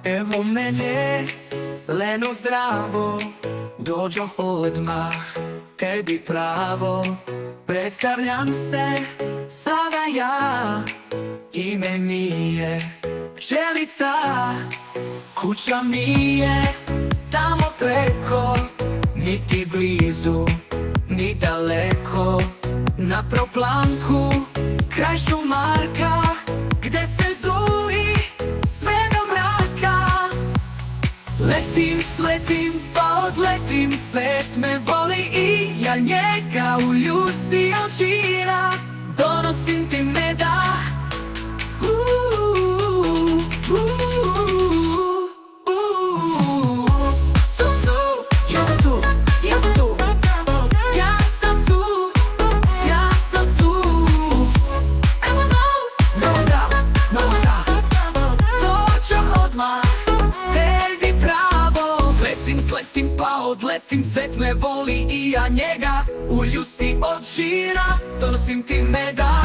Evo mene, leno zdravo, dođo odmah, tebi pravo. Predstavljam se, sada ja, ime mi je Pčelica. Kuća mi je tamo preko, niti blizu, ni daleko. Na proplanku, kraj šumarka, gde se zuji sve do mraka. Letim, sletim, pa odletim, svet me voli i ja njega u ljusi očira. Donosim ti meda, sletim pa odletim, svet me voli i ja njega u ljusi od žira. Donosim ti meda.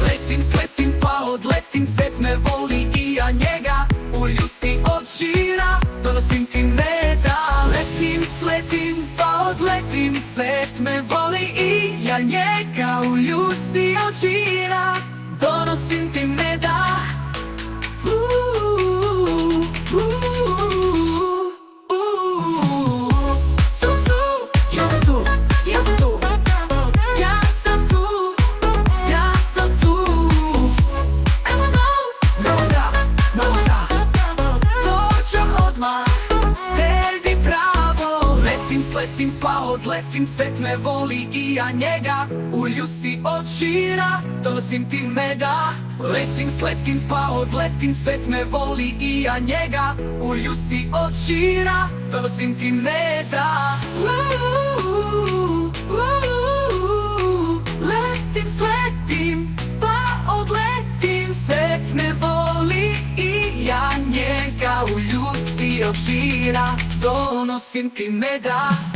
Letim, sletim pa odletim, svet me voli i ja njega u ljusi od žira. Donosim ti meda. Letim, sletim pa odletim, svet me voli i ja njega u ljusi od žira. Donosim ti meda. Letim pa odletim, svet me voli i ja njega u ljusi od žira. Donosim ti meda. Letim, sletim pa odletim, svet me voli i ja njega u ljusi od žira. Donosim ti meda. Letim, sletim pa odletim, svet me voli i ja njega u ljusi od žira. Donosim ti meda.